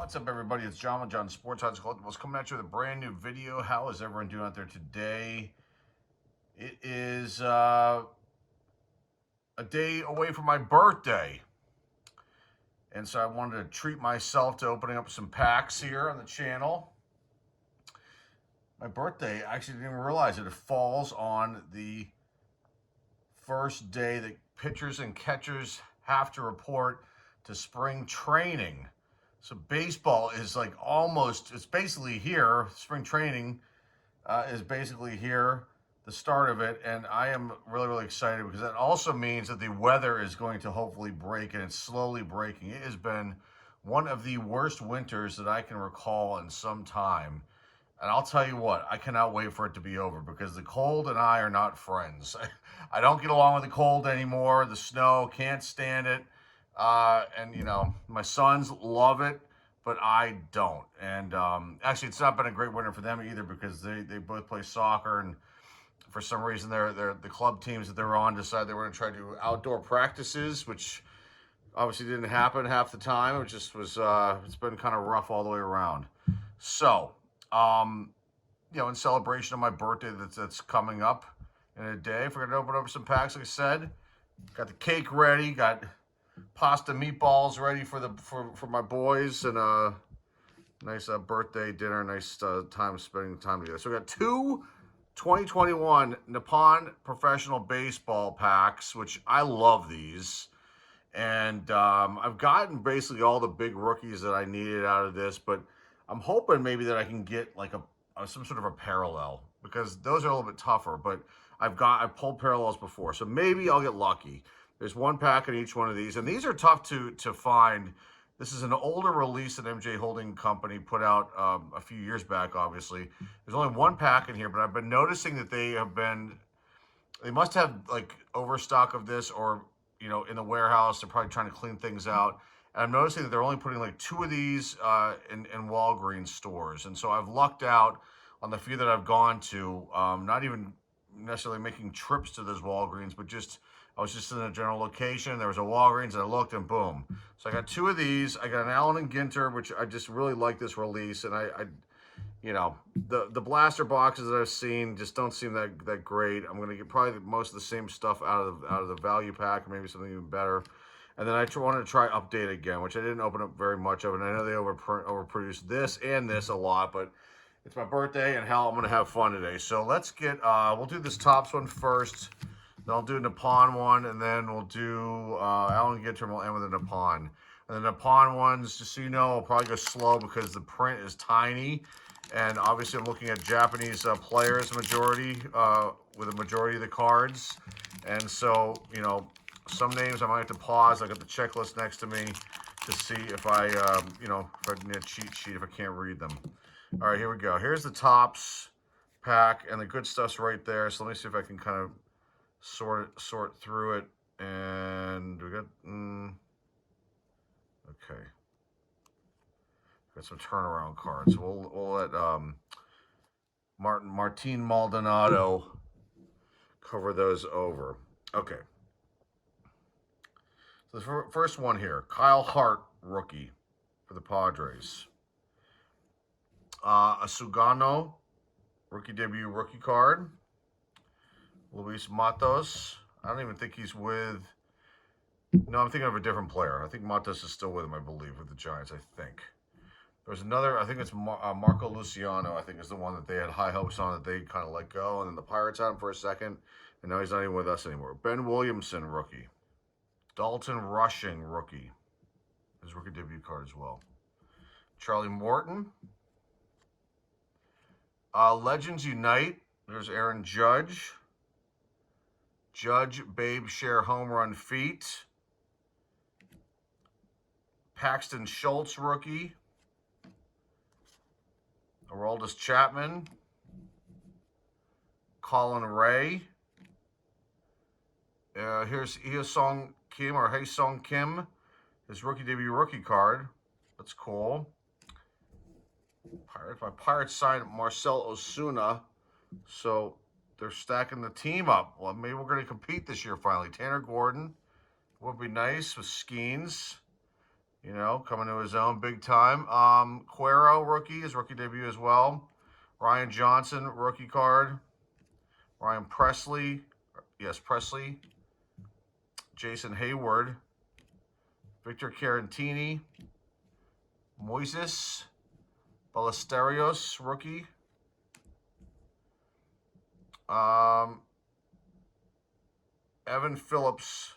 What's up, everybody? It's John with John Sports Odds Collectibles coming at you with a brand new video. How is everyone doing out there today? It is a day away from my birthday. And so I wanted to treat myself to opening up some packs here on the channel. My birthday, I actually didn't even realize it. It falls on the first day that pitchers and catchers have to report to spring training. So baseball is like it's basically here. Spring training is basically here, the start of it. And I am really, really excited because that also means that the weather is going to hopefully break, and it's slowly breaking. It has been one of the worst winters that I can recall in some time. And I'll tell you what, I cannot wait for it to be over because the cold and I are not friends. I don't get along with the cold anymore. The snow, can't stand it. And you know, my sons love it, but I don't. And actually, it's not been a great winter for them either because they both play soccer, and for some reason, the club teams that they're on decided they were going to try to do outdoor practices, which obviously didn't happen half the time. It just was. It's been kind of rough all the way around. So, you know, in celebration of my birthday that's coming up in a day, if we're going to open up some packs, like I said, got the cake ready, got pasta meatballs ready for my boys, and a nice birthday dinner, nice spending time together. So we got two 2021 Nippon Professional Baseball packs, which I love these. And I've gotten basically all the big rookies that I needed out of this, but I'm hoping maybe that I can get like some sort of a parallel, because those are a little bit tougher, but I've pulled parallels before, so maybe I'll get lucky. There's one pack in each one of these, and these are tough to find. This is an older release that MJ Holding Company put out a few years back, obviously. There's only one pack in here, but I've been noticing that they must have like overstock of this, or, you know, in the warehouse, they're probably trying to clean things out. And I'm noticing that they're only putting like two of these in Walgreens stores. And so I've lucked out on the few that I've gone to, not even necessarily making trips to those Walgreens, but I was just in a general location. There was a Walgreens, and I looked, and boom. So I got two of these. I got an Allen and Ginter, which I just really like this release. And I you know, the blaster boxes that I've seen just don't seem that great. I'm gonna get probably most of the same stuff out of the value pack, or maybe something even better. And then I wanted to try Update again, which I didn't open up very much of. And I know they overproduced this and this a lot, but it's my birthday, and hell, I'm going to have fun today. So let's get, we'll do this Topps one first. Then I'll do a Nippon one, and then we'll do Allen Ginter, and we'll end with a Nippon. And the Nippon ones, just so you know, I'll probably go slow because the print is tiny. And obviously I'm looking at Japanese players majority, with a majority of the cards. And so, you know, some names I might have to pause. I got the checklist next to me to see if I, you know, if I need a cheat sheet if I can't read them. All right, here we go. Here's the Topps pack, and the good stuff's right there. So let me see if I can kind of sort through it. And we got, okay. Got some turnaround cards. We'll let Martin Maldonado cover those over. Okay. So the first one here, Kyle Hart, rookie for the Padres. A Sugano, rookie debut rookie card. Luis Matos. I don't even think he's with... No, I'm thinking of a different player. I think Matos is still with him, I believe, with the Giants, I think. There's another, I think it's Marco Luciano, I think is the one that they had high hopes on, that they kind of let go. And then the Pirates had him for a second, and now he's not even with us anymore. Ben Williamson, rookie. Dalton Rushing, rookie. His rookie debut card as well. Charlie Morton. Legends Unite. There's Aaron Judge. Judge, Babe, Share, Home Run Feat. Paxton Schultz, rookie. Aroldis Chapman. Colin Ray. Here's Haesung Kim, his rookie debut rookie card. That's cool. My Pirates signed Marcell Ozuna, so they're stacking the team up. Well, maybe we're going to compete this year finally. Tanner Gordon would be nice with Skeens. You know, coming to his own big time. Cuero, rookie, his rookie debut as well. Ryan Johnson, rookie card. Ryan Presley, yes, Presley. Jason Hayward. Victor Carantini. Moises Ballesteros, rookie. Evan Phillips.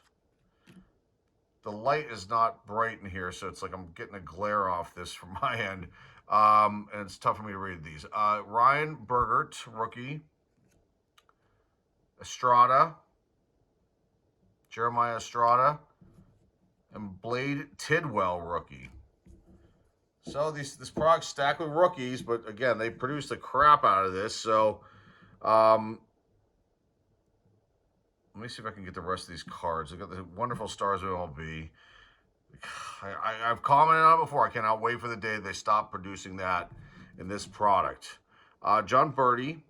The light is not bright in here, so it's like I'm getting a glare off this from my end. And it's tough for me to read these. Ryan Bergert, rookie. Estrada. Jeremiah Estrada. And Blade Tidwell, rookie. So this product's stacked with rookies, but again, they produced the crap out of this. So let me see if I can get the rest of these cards. I've got the wonderful Stars of MLB. I've commented on it before. I cannot wait for the day they stop producing that in this product. John Birdie.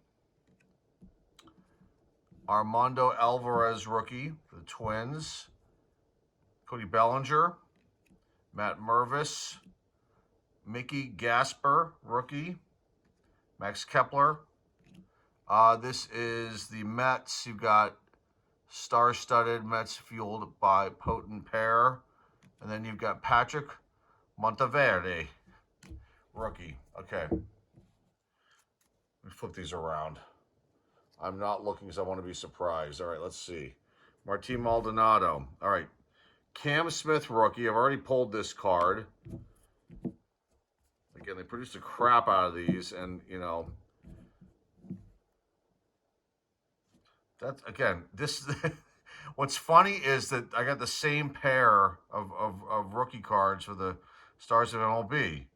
Armando Alvarez, rookie for the Twins. Cody Bellinger. Matt Mervis. Mickey Gasper, rookie. Max Kepler. This is the Mets. You've got star-studded Mets fueled by potent pear. And then you've got Patrick Monteverde, rookie. Okay. Let me flip these around. I'm not looking because I want to be surprised. All right, let's see. Martin Maldonado. All right. Cam Smith, rookie. I've already pulled this card. Again, they produced the crap out of these, and, you know, that's, again, this, what's funny is that I got the same pair of rookie cards for the Stars of MLB.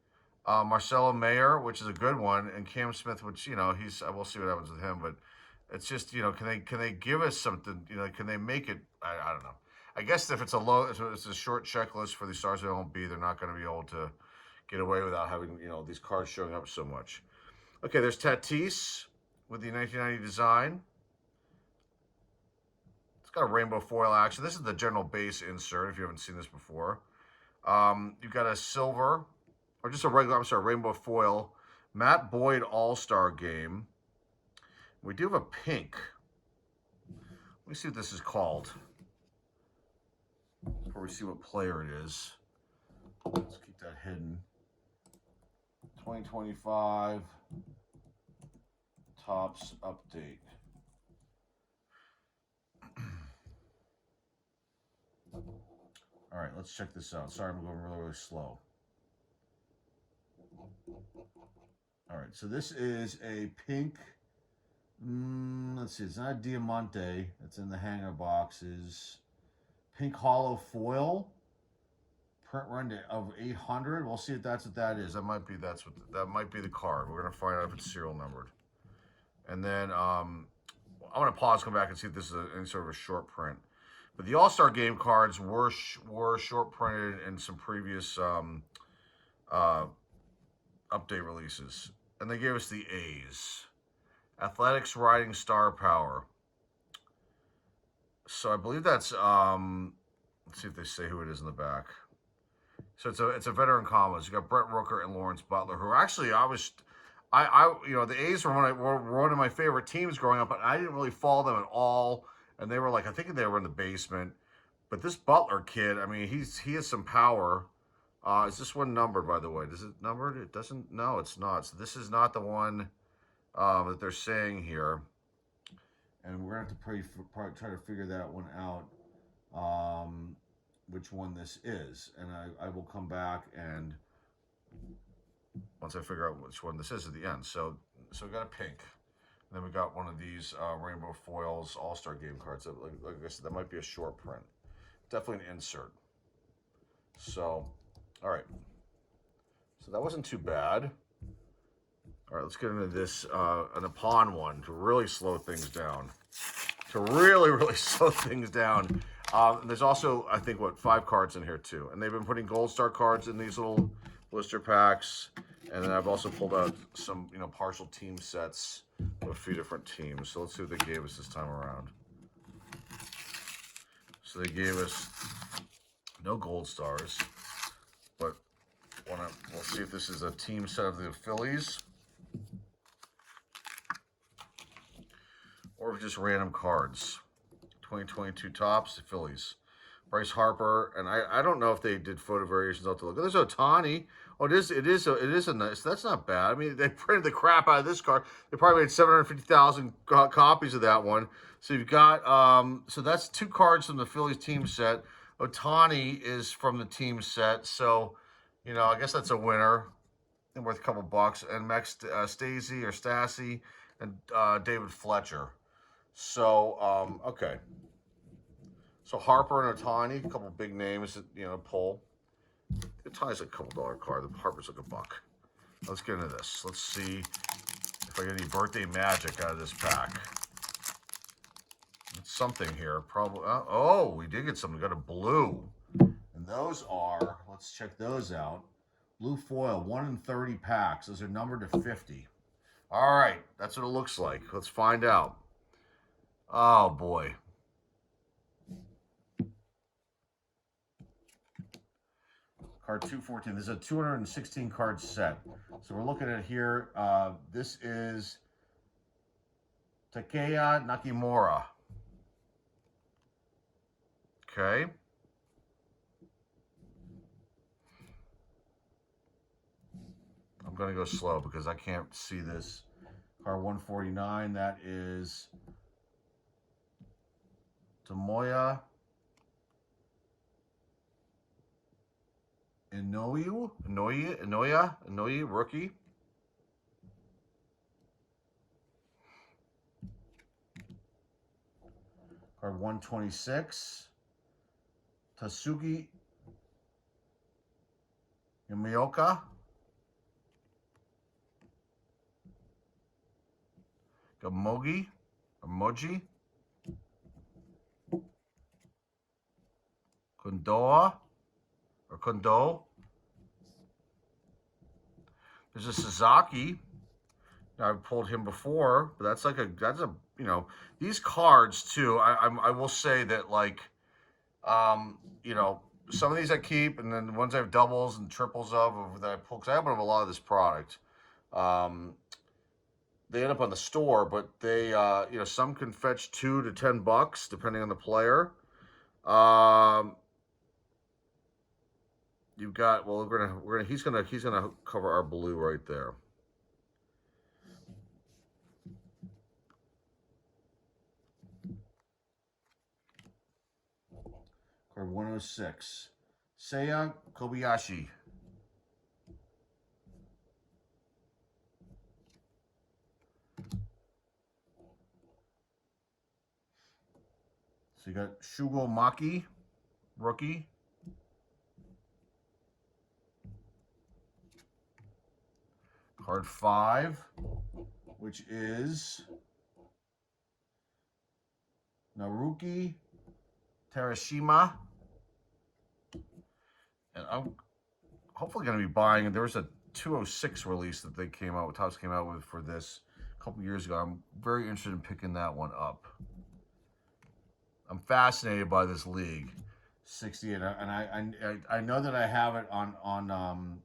Marcelo Mayer, which is a good one, and Cam Smith, which, you know, we'll see what happens with him, but it's just, you know, can they give us something, you know, can they make it, I don't know. I guess if it's a short checklist for the Stars of MLB, they're not going to be able to get away without having, you know, these cards showing up so much. Okay, there's Tatis with the 1990 design. It's got a rainbow foil action. This is the general base insert if you haven't seen this before. You've got a silver, or just a regular, rainbow foil. Matt Boyd All-Star Game. We do have a pink. Let me see what this is called before we see what player it is. Let's keep that hidden. 2025 Topps Update. All right, let's check this out. Sorry, I'm going really, really slow. All right, so this is a pink, let's see, it's not a Diamante. It's in the hanger boxes. Pink hollow foil. Print run of 800. We'll see if that's what that is. That might be the card. We're gonna find out if it's serial numbered. And then I'm gonna pause, come back, and see if this is any sort of a short print. But the All-Star Game cards were short printed in some previous update releases, and they gave us the A's. Athletics Riding Star Power. So I believe that's let's see if they say who it is in the back. So it's a veteran combos. You got Brett Rooker and Lawrence Butler, who actually you know, the A's were one of my favorite teams growing up, but I didn't really follow them at all. And they were like, I think they were in the basement. But this Butler kid, I mean, he has some power. Is this one numbered, by the way? Is it numbered? It doesn't. No, it's not. So this is not the one that they're saying here. And we're gonna have to probably try to figure that one out. Which one this is, and I will come back and once I figure out which one this is at the end. So we got a pink, and then we got one of these rainbow foils All-Star Game cards. Like I said, that might be a short print, definitely an insert. So, all right, so that wasn't too bad. All right, let's get into this an upon one to really slow things down. To really slow things down. There's also, I think, 5 cards in here too. And they've been putting Gold Star cards in these little blister packs. And then I've also pulled out some, you know, partial team sets of a few different teams. So let's see what they gave us this time around. So they gave us no Gold Stars. but we'll see if this is a team set of the Phillies. Or just random cards. 2022 tops, the Phillies. Bryce Harper, and I don't know if they did photo variations. I'll have to look. There's Ohtani. Oh, it is a nice. That's not bad. I mean, they printed the crap out of this card. They probably made 750,000 copies of that one. So you've got so that's 2 cards from the Phillies team set. Ohtani is from the team set, so you know I guess that's a winner and worth a couple bucks. And Max Stassi and David Fletcher. So okay. So Harper and Ohtani, a couple big names, you know, pull. Ohtani's a couple $1 card. The Harper's like $1. Let's get into this. Let's see if I get any birthday magic out of this pack. It's something here. Probably. Oh, we did get something. We got a blue. And those are, let's check those out. Blue foil, 1 in 30 packs. Those are numbered to 50. All right. That's what it looks like. Let's find out. Oh, boy. Card 214. This is a 216 card set. So we're looking at here. This is Takeya Nakimura. Okay. I'm going to go slow because I can't see this. Card 149. That is Tomoya Inoue, rookie. Card 126. Tatsuki Yamaoka. Emoji. Kondo. There's a Sasaki. I've pulled him before, but that's a you know, these cards too. I will say that like, you know, some of these I keep, and then the ones I have doubles and triples of that I pull because I happen to have a lot of this product. They end up on the store, but they you know, some can fetch $2 to $10 depending on the player. You've got, well, he's gonna cover our blue right there. Card 106. Seiya Kobayashi. So you got Shugo Maki, rookie. Card 5, which is Naruki Terashima. And I'm hopefully going to be buying, and there was a 206 release that they came out with, Topps came out with for this a couple years ago. I'm very interested in picking that one up. I'm fascinated by this league. 60, and I know that I have it on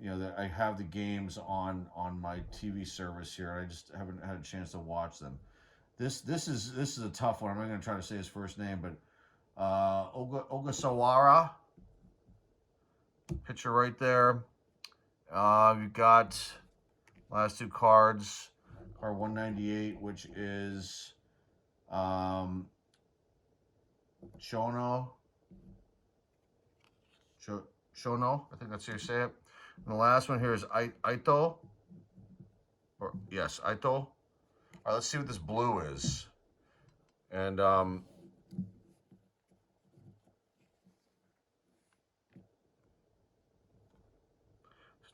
you know, that I have the games on my TV service here. I just haven't had a chance to watch them. This is a tough one. I'm not going to try to say his first name, but Ogasawara, pitcher right there. You've got last 2 cards. Card 198, which is Shono, I think that's how you say it. And the last one here is Aito. Or yes, Aito. All right, let's see what this blue is. And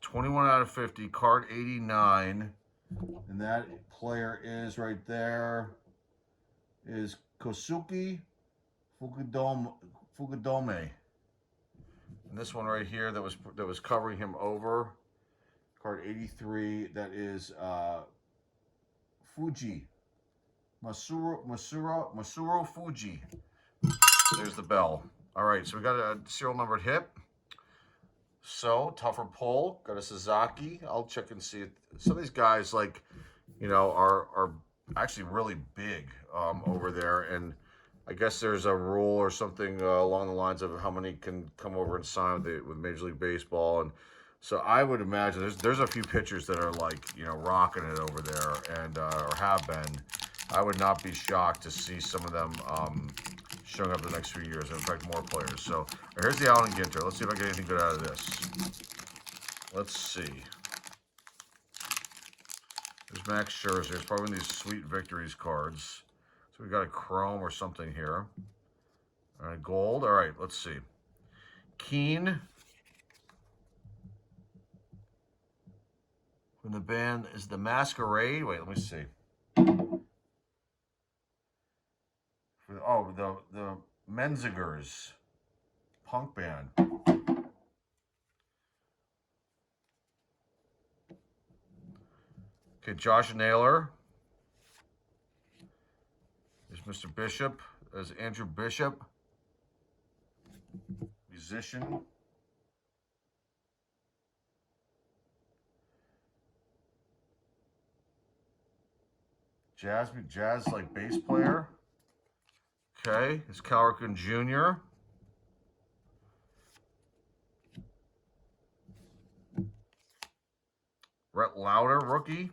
21 out of 50, card 89. And that player is right there. Is Kosuke Fukudome. And this one right here that was covering him over, card 83. That is Fuji, Masuro Fuji. There's the bell. All right, so we got a serial numbered hit. So, tougher pull. Got a Sasaki. I'll check and see. Some of these guys, like, are actually really big over there. And I guess there's a rule or something along the lines of how many can come over and sign with Major League Baseball. And so I would imagine there's a few pitchers that are like, rocking it over there and or have been. I would not be shocked to see some of them showing up the next few years. In fact, more players. So here's the Allen Ginter. Let's see if I get anything good out of this. Let's see. There's Max Scherzer. It's probably one of these Sweet Victories cards. So we got a chrome or something here. All right, gold. All right, let's see. Keen. From the band is the Masquerade. Wait, let me see. Oh, the Menzingers punk band. Okay, Josh Naylor. There's Mr. Bishop. There's Andrew Bishop. Musician. Jazz like bass player. Okay, it's Cal Ripken Jr. Rhett Lauder, rookie.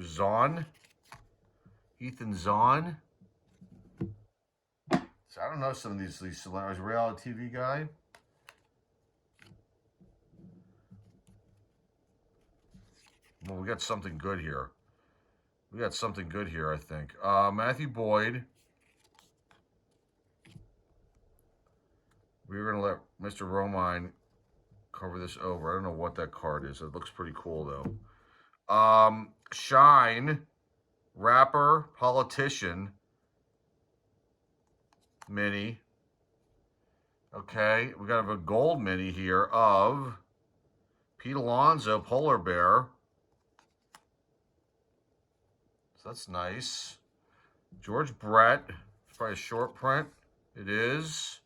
Zahn. Ethan Zahn. So I don't know some of these celebrities. Reality TV guy. Well, we got something good here. We got something good here, I think. Matthew Boyd. We're going to let Mr. Romine cover this over. I don't know what that card is. It looks pretty cool, though. Shine. Rapper. Politician. Mini. Okay. We got a gold mini here of Pete Alonso, Polar Bear. So that's nice. George Brett. It's probably a short print. It is.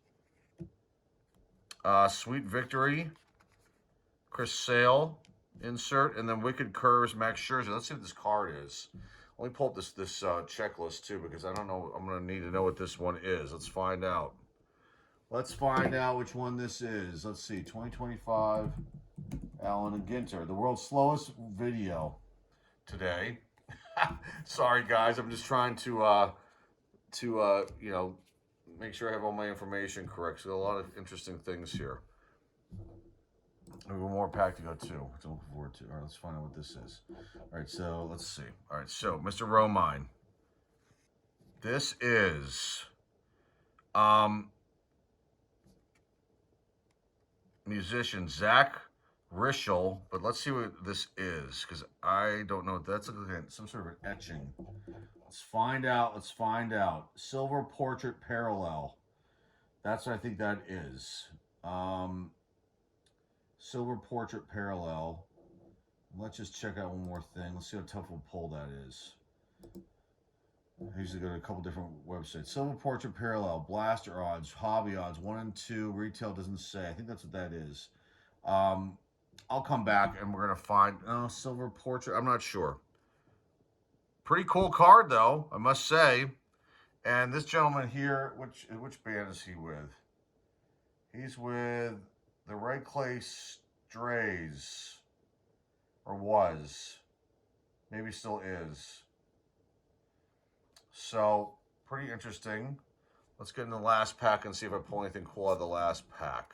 Sweet Victory. Chris Sale. Insert. And then Wicked Curves, Max Scherzer. Let's see what this card is. Let me pull up this checklist, too, because I don't know. I'm going to need to know what this one is. Let's find out. Let's find out which one this is. Let's see. 2025. Allen and Ginter. The world's slowest video today. Sorry, guys. I'm just trying to make sure I have all my information correct. So a lot of interesting things here. We have one more pack to go to, which I'm looking forward to. All right, let's find out what this is. All right, so let's see. All right, so Mr. Romine. This is musician Zach Rischel, but let's see what this is, because I don't know. That's some sort of an etching. Let's find out. Let's find out. Silver Portrait Parallel. That's what I think that is. Silver Portrait Parallel. Let's just check out one more thing. Let's see how tough of a pull that is. I usually go to a couple different websites. Silver Portrait Parallel, Blaster odds, Hobby odds, 1 and 2. Retail doesn't say. I think that's what that is. I'll come back and we're going to find Silver Portrait. I'm not sure. Pretty cool card, though, I must say. And this gentleman here, which band is he with? He's with the Red Clay Strays, or was. Maybe still is. So, pretty interesting. Let's get in the last pack and see if I pull anything cool out of the last pack.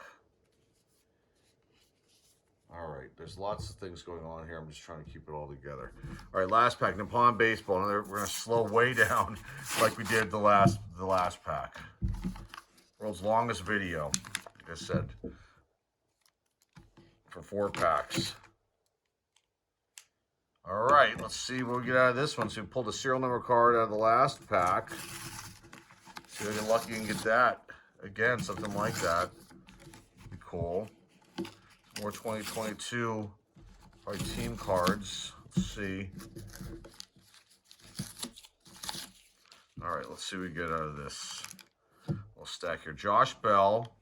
All right, there's lots of things going on here. I'm just trying to keep it all together. All right, last pack, Nippon Baseball. We're going to slow way down like we did the last pack. World's longest video, like I said, for 4 packs. All right, let's see what we get out of this one. So we pulled a serial number card out of the last pack. See if I get lucky and get that. Again, something like that. Be cool. More 2022 probably team cards. Let's see. All right, let's see what we get out of this. We'll stack here. Josh Bell.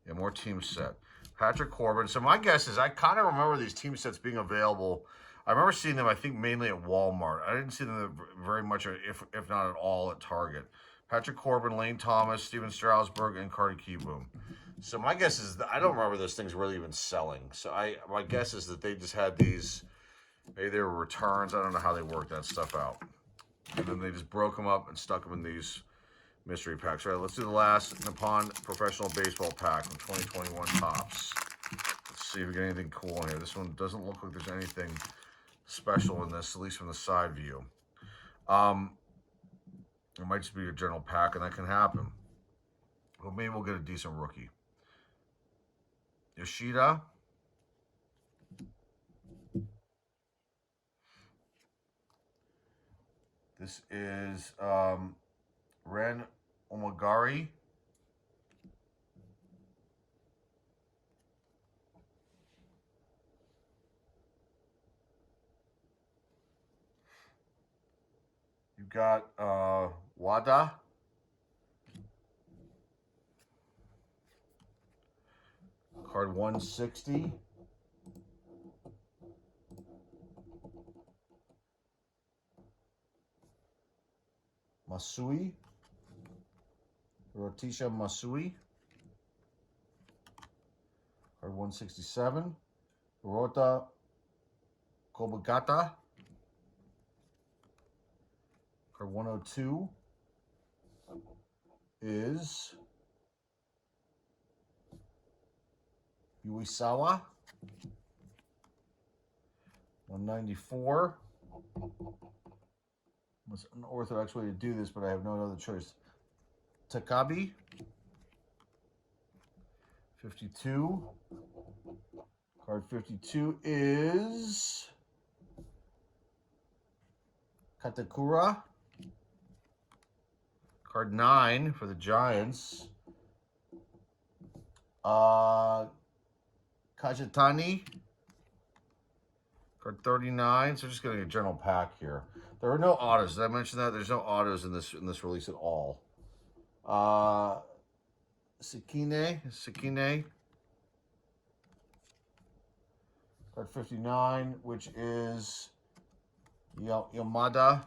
Yeah, more team set. Patrick Corbin. So my guess is I kind of remember these team sets being available. I remember seeing them, I think, mainly at Walmart. I didn't see them very much, if not at all, at Target. Patrick Corbin, Lane Thomas, Steven Strasburg, and Cardi Kieboom. So my guess is that I don't remember those things really even selling. So my guess is that they just had these, maybe they were returns. I don't know how they worked that stuff out. And then they just broke them up and stuck them in these mystery packs. All right, let's do the last Nippon Professional Baseball pack from 2021 Topps. Let's see if we get anything cool in here. This one doesn't look like there's anything special in this, at least from the side view. It might just be a general pack, and that can happen. Well, maybe we'll get a decent rookie. Yoshida. This is Ren Omagari. You've got Wada. Card 160. Masui. Rotisha Masui. Card 167. Rota Kobagata. Card 102 is Uisawa. 194. It's an unorthodox way to do this, but I have no other choice. Takabi. 52. Card 52 is Katakura. Card 9 for the Giants. Kajitani. Card 39. So just getting a general pack here. There are no autos. Did I mention that? There's no autos in this release at all. Sakine. Card 59, which is Yamada.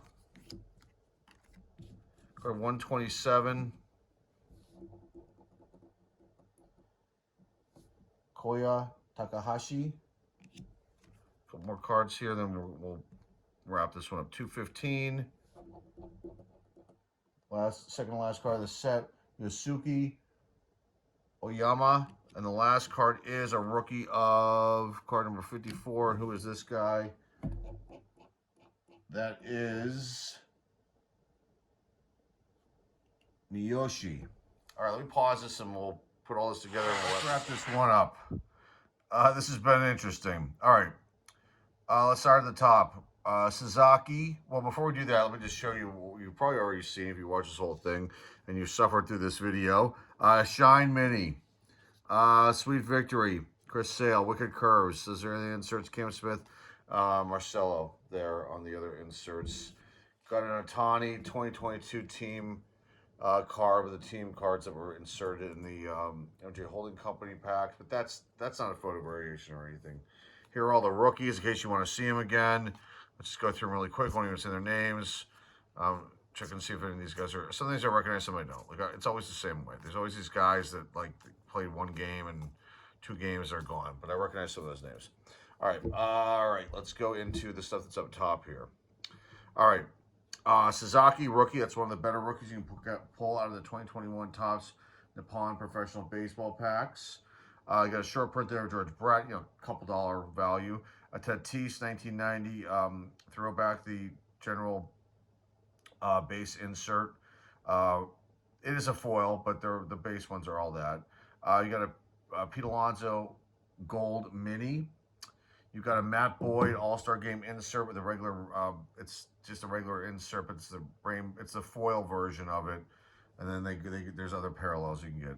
Card 127. Koya Takahashi. A couple more cards here, then we'll wrap this one up. 215. Second to last card of the set, Yosuke Oyama. And the last card is a rookie of card number 54. And who is this guy? That is Miyoshi. All right, let me pause this and we'll put all this together and let's wrap this one up. This has been interesting. All right, let's start at the top. Sasaki. Well, before we do that, let me just show you what you've probably already seen if you watch this whole thing and you suffered through this video. Shine Mini. Sweet Victory. Chris Sale. Wicked Curves. Those are the inserts. Cam Smith. Marcelo there on the other inserts. Got an Otani 2022 team card with the team cards that were inserted in the MJ Holding Company pack. But that's not a photo variation or anything. Here are all the rookies in case you want to see them again. Let's just go through them really quick. Won't even say their names. Check and see if any of these guys are. Some of these I recognize, some I don't. Like it's always the same way. There's always these guys that like played one game and 2 games are gone. But I recognize some of those names. All right. Let's go into the stuff that's up top here. All right. Sasaki rookie. That's one of the better rookies you can pull out of the 2021 Topps Nippon Professional Baseball packs. You got a short print there of George Brett, a couple dollar value. A Tatis 1990 throwback, the general base insert. It is a foil, but the base ones are all that. You got a Pete Alonso gold mini. You've got a Matt Boyd All-Star Game insert with a regular. It's just a regular insert, but it's the foil version of it. And then there's other parallels you can get.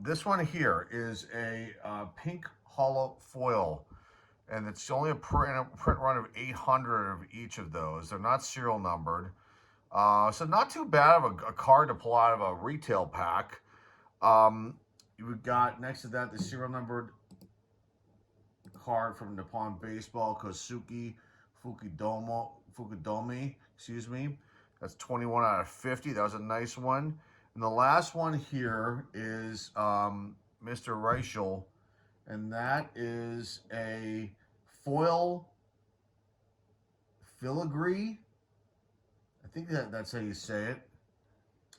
This one here is a pink hollow foil, and it's only a print run of 800 of each of those. They're not serial numbered. So not too bad of a card to pull out of a retail pack. You've got next to that the serial numbered card from Nippon Baseball, Kosuke Fukudomi, excuse me. That's 21 out of 50. That was a nice one. And the last one here is Mr. Reichel, and that is a foil filigree. I think that's how you say it.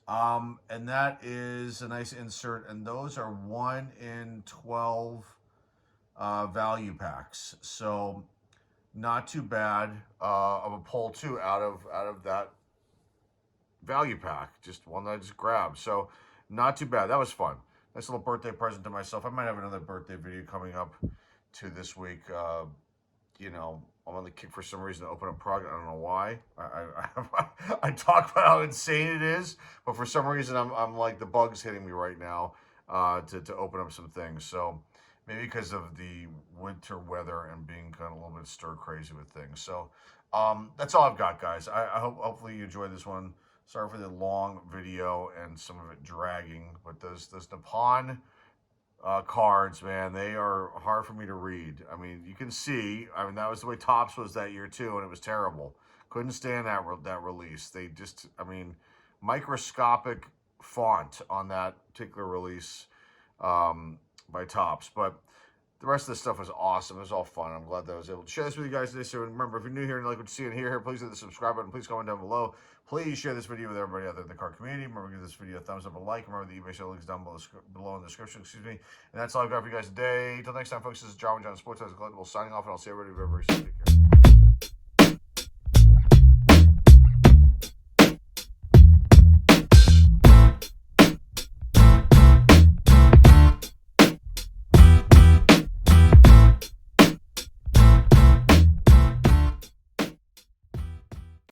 And that is a nice insert, and those are 1 in 12 value packs. So not too bad of a pull too out of that value pack. Just one that I just grabbed. So not too bad. That was fun. Nice little birthday present to myself. I might have another birthday video coming up to this week. You know, I'm on the kick for some reason to open a product. I don't know why. I talk about how insane it is, but for some reason I'm like the bug's hitting me right now to open up some things. So maybe because of the winter weather and being kind of a little bit stir crazy with things. So that's all I've got, guys. I hope hopefully you enjoyed this one. Sorry for the long video and some of it dragging, but those Nippon cards, man, they are hard for me to read. I mean, you can see. I mean, that was the way Topps was that year too, and it was terrible. Couldn't stand that release. They just, I mean, microscopic font on that particular release by Topps, but the rest of the stuff was awesome. It was all fun. I'm glad that I was able to share this with you guys today. So remember, if you're new here and you like what you see and hear here, please hit the subscribe button. Please comment down below. Please share this video with everybody out there in the card community. Remember, give this video a thumbs up, a like. Remember, the eBay show links down below in the description. Excuse me. And that's all I've got for you guys today. Until next time, folks, this is John with John Sports Collectibles signing off, and I'll see everybody very, very soon. Take care.